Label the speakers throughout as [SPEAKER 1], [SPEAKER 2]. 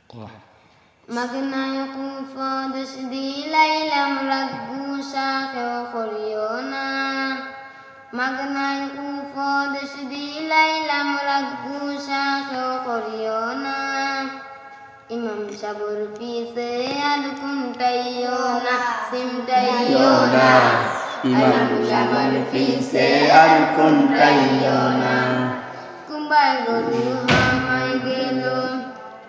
[SPEAKER 1] Magnayo kufo desdi laylam raggu shakhe khoriyona Magnayo kufo desdi laylam raggu shakhe khoriyona Imam Shabur pise alkuntayona simtayona Imam Shabur pise alkuntayona Kumbai guru hamai gelo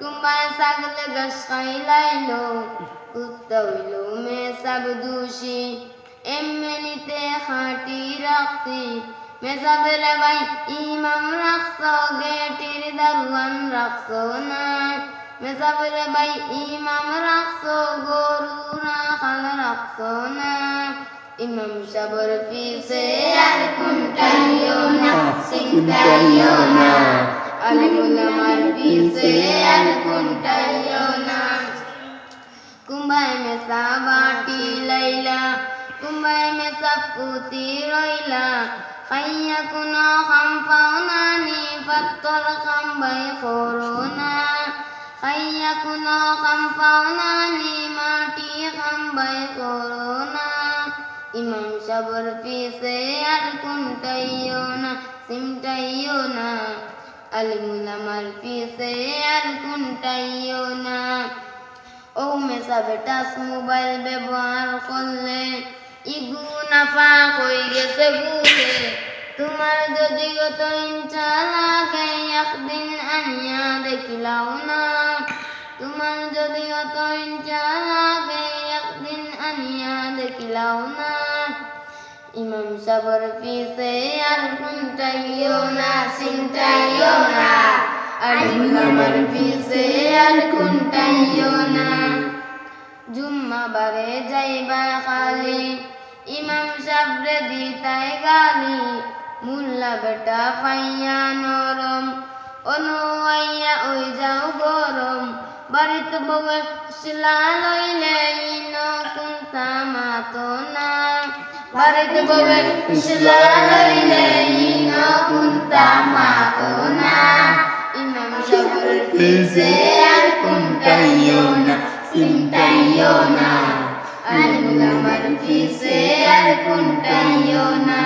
[SPEAKER 1] Kumbai sagle gashkai lailo Uttawilo me sabdushi Emmenite khati rakhti Me sabla bai imam rakhso getir darwan rakhso na Me sabla bai imam rakhso goru rakhal rakhso na Imam Shabur pise alkuntayona simtayona Alimullah pise alkuntayona Kumbai me sabati layla Kumbai me saputi roila Khayya kuno khamfauna ni fattor khambai khorona Khayya kuno khamfauna ni mati khambai khorona Imam Shabur pise alkuntayona simtayona Alimullah pise alkuntayona ও মেসা বেটাস mobile ব্যবহার করলে ইগু নাফা হয়ে গেছে ভুলে তোমার যদি কত ইচ্ছা লাগে একদিন আনিয়া দেখিলাও না তোমার যদি কত ইচ্ছা লাগে একদিন আনিয়া দেখিলাও না ইমাম সাবর পিছে আর কুন্টাইও না চিন্তাইও না আলিমুল্লাহর পিছে আর কুন্টাইও না জুম্মা বারে যাইবা খালি ইমাম সাবরে দিতাই গালি মুল্লা বেটা পাইয়া নরম অনুয়াইয়া ওই যাও গরম বাড়িতে বউয়ে শিলা লইলে ইনো কুন্তা মাতো না বাড়িতে বউয়ে শিলা লইলে ইনো কুন্তা মাতো না ইমাম সাবর পিছে আর কুন্টাইও না চিন্তাইও না আলিমুল্লাহর পিছে আর কুন্টাইও না